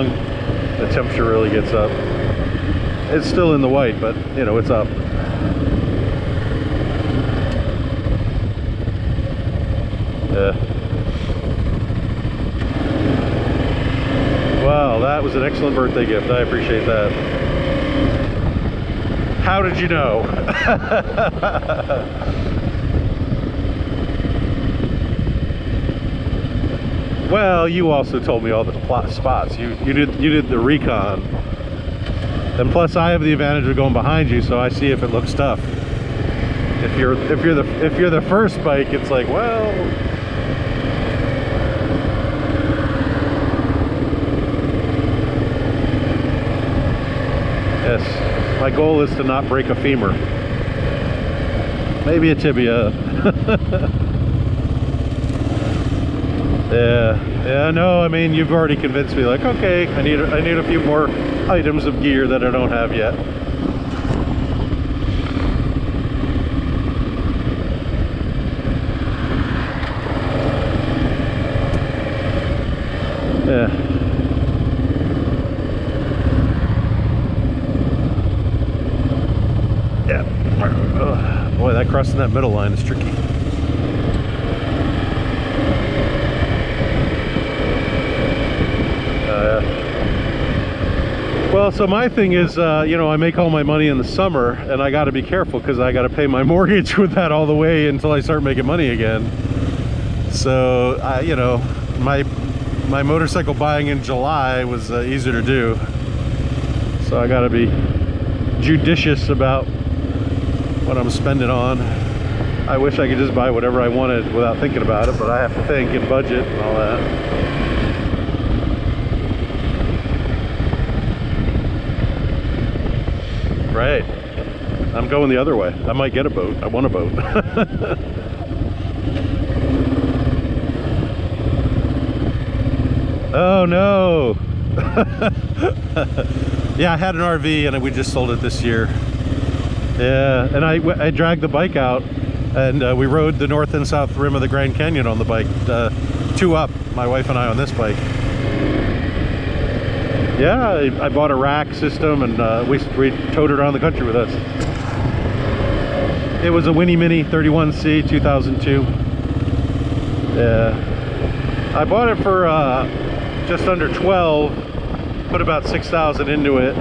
long, the temperature really gets up. It's still in the white, but you know, it's up. Yeah. Wow, that was an excellent birthday gift. I appreciate that. How did you know? Well, you also told me all the plot spots. You did the recon, and plus I have the advantage of going behind you, so I see if it looks tough. If you're the first bike, it's like, well, yes. My goal is to not break a femur, maybe a tibia. Yeah, no, I mean, you've already convinced me, like, okay, I need a few more items of gear that I don't have yet. Yeah. Yeah. Oh, boy, that crossing that middle line is tricky. Well, so my thing is, you know, I make all my money in the summer, and I got to be careful because I got to pay my mortgage with that all the way until I start making money again. So, you know, my motorcycle buying in July was easier to do. So I got to be judicious about what I'm spending on. I wish I could just buy whatever I wanted without thinking about it, but I have to think and budget and all that. Right. I'm going the other way. I might get a boat. I want a boat. Oh no. Yeah, I had an RV and we just sold it this year. Yeah, and I dragged the bike out and we rode the north and south rim of the Grand Canyon on the bike. 2 up, my wife and I on this bike. Yeah, I bought a rack system and we towed it around the country with us. It was a Winnie Mini 31C 2002. Yeah, I bought it for just under 12, put about 6,000 into it,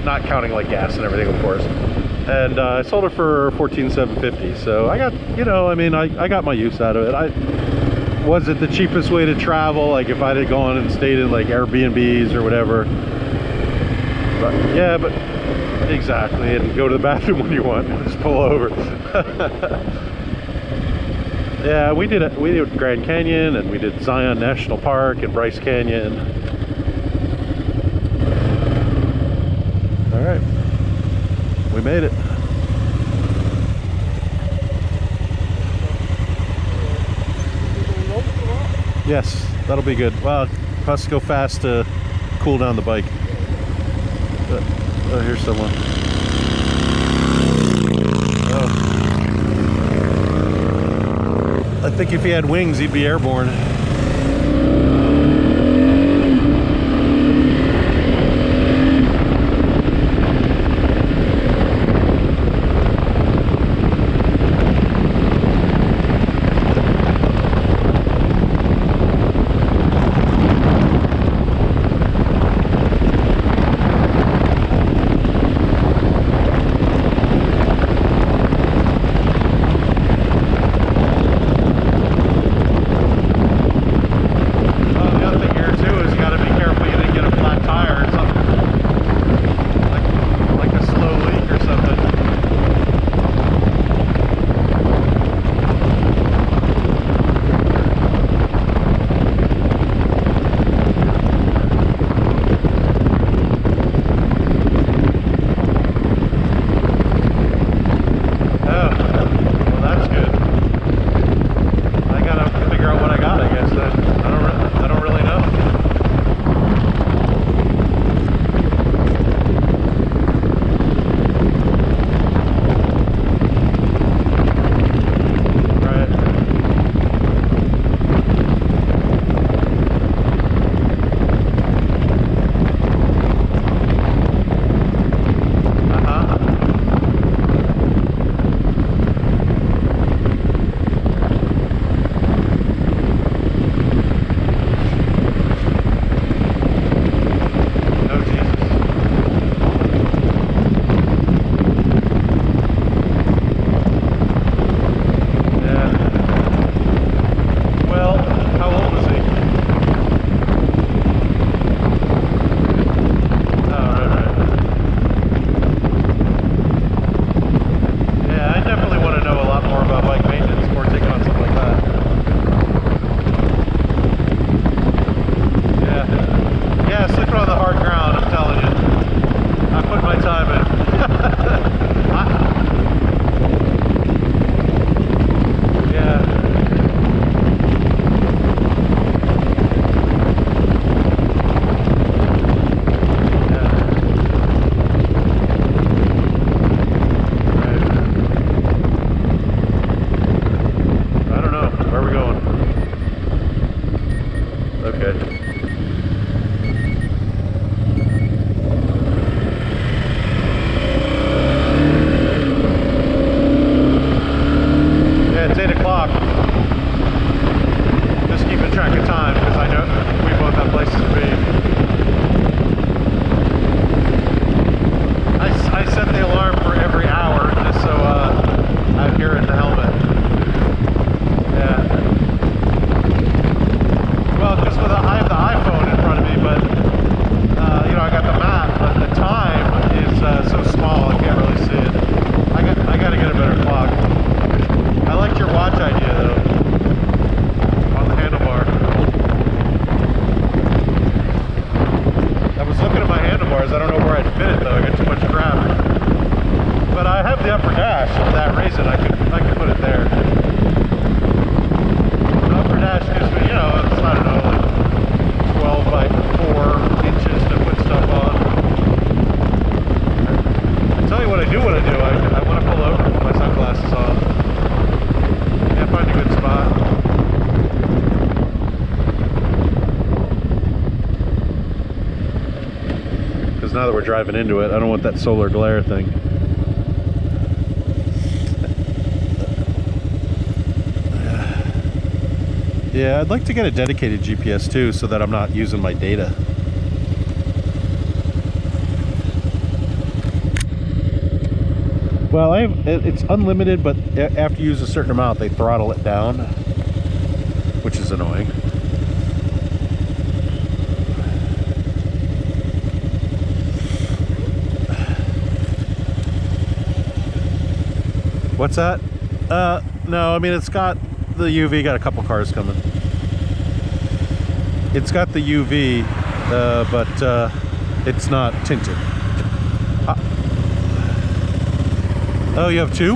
not counting like gas and everything, of course. And I sold it for 14,750. So I got, you know, I mean, I got my use out of it. Was it the cheapest way to travel? Like if I'd have gone and stayed in like Airbnbs or whatever. But yeah, but exactly, and go to the bathroom when you want, just pull over. Yeah, we did Grand Canyon and we did Zion National Park and Bryce Canyon. All right, we made it. Yes, that'll be good. Well, it has to go fast to cool down the bike. Oh, here's someone. Oh. I think if he had wings, he'd be airborne. handlebars. I don't know where I'd fit it though. I got too much crap. But I have the upper dash for that reason. I could put it there. The upper dash gives me, you know, it's, I don't know, like 12 by 4 inches to put stuff on. I tell you what I do want to do. I want to pull over and put my sunglasses on. Can't find a good spot. Because now that we're driving into it, I don't want that solar glare thing. Yeah, I'd like to get a dedicated GPS too, so that I'm not using my data. Well, it's unlimited, but after you use a certain amount, they throttle it down, which is annoying. What's that? No, I mean, it's got the UV, got a couple cars coming. It's got the UV, but it's not tinted. Oh, you have two?